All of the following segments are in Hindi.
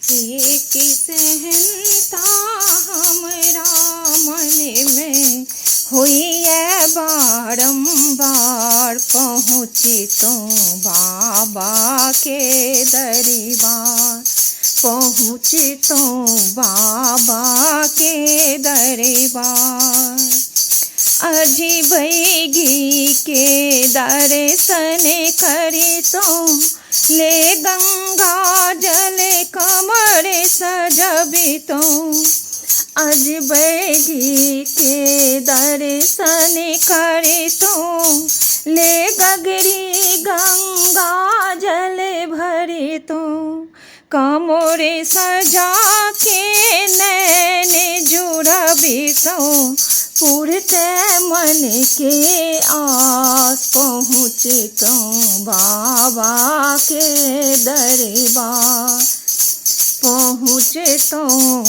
एक सहनता हमरा मन में हुई है बारंबार, पहुँची तो बाबा के दरबार, पहुँची तो बाबा के दरबार। अजीबगी के दर्शन करी तो ले गंगा जल कमर सजबी तो, अजबगी के दर्शन करे तो ले गगरी गंगा जल भरे तो, कमरे सजा के नैन जुड़बी तो पुरते मन के आस, पहुँचे तो बाबा के दरबार, पहुँचे तो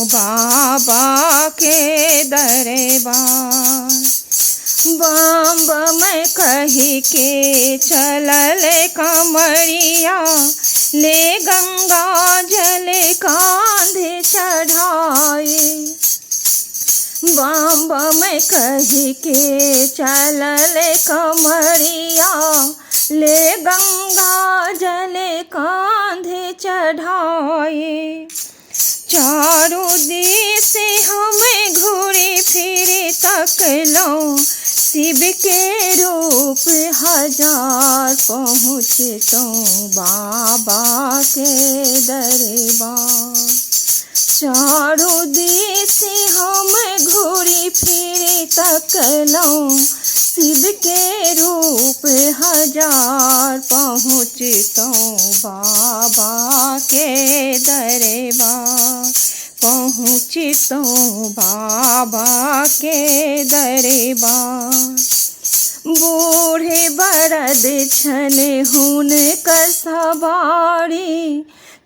बाबा के दरबार। बम बम कही के चलल कमरिया, ले गंगा जल कांधे चढ़ाए, बम बम कही के चलल कमरिया, ले गंगा जल कांधे चढ़ाए। चारों दिस हमें घूरे फिरे तकलो, शिव के रूप हजार, पहुँचे तो बाबा के दरबार। चारों दिस हम घूरी फिरे तकलो, शिव के रूप हजार, पहुँचे तो बाबा के दरबार, पहुँचे तो बाबा के दरबार। बूढ़े बरद छन हुन कसबारी,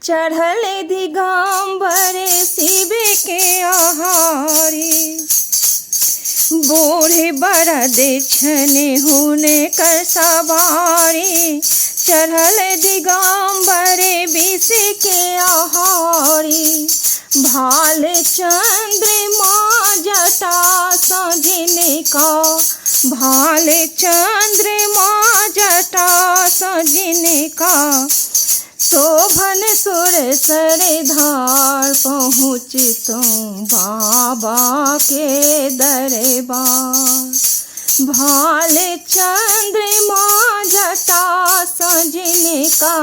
चढ़ल दिगंबर शिव के आहारी। बूढ़े बरद छन हुन कसबारी, चढ़ल दिगंबर विष के आहारी। भाल चंद्रमा जटा सजने का, भाल चंद्रमा जटा सजने का, शोभन सुर सरधार, पहुँचे तो बाबा के दरबार। भाल चंद्रमा जटा सजने का,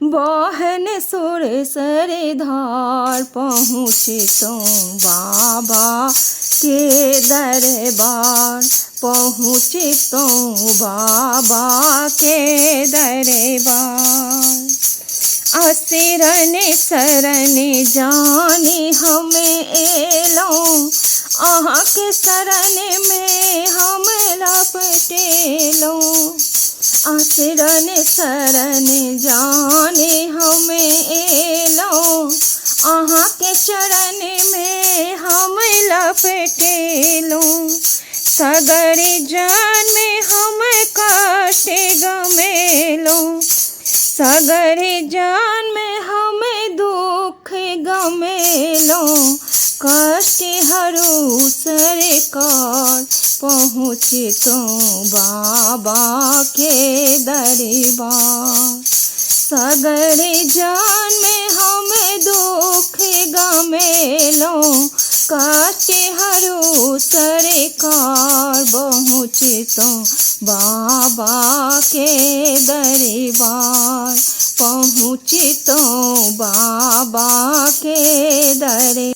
बहन सुर सरधार, पहुँचे तो बाबा के दरबार, पहुँचे तो बाबा के दरबार। असरन शरण जानी हमें एलो, अहाँ के शरण में हम लपटेलो। असरन शरण जाने हमें एलो, अहाँ के चरण में हम लपटेलो। सगर जन में हम कष्ट गमेलो, सगर जान में हमें दुख गमेलो। कष्ट हरू सरकार, पहुँचे तो बाबा के दरबार। सगर जान में हमें दुख गमेलो, कष्ट हरू सरकार, पहुँचे तो बाबा के दरबार, पहुँचे तो बाबा के दरबार।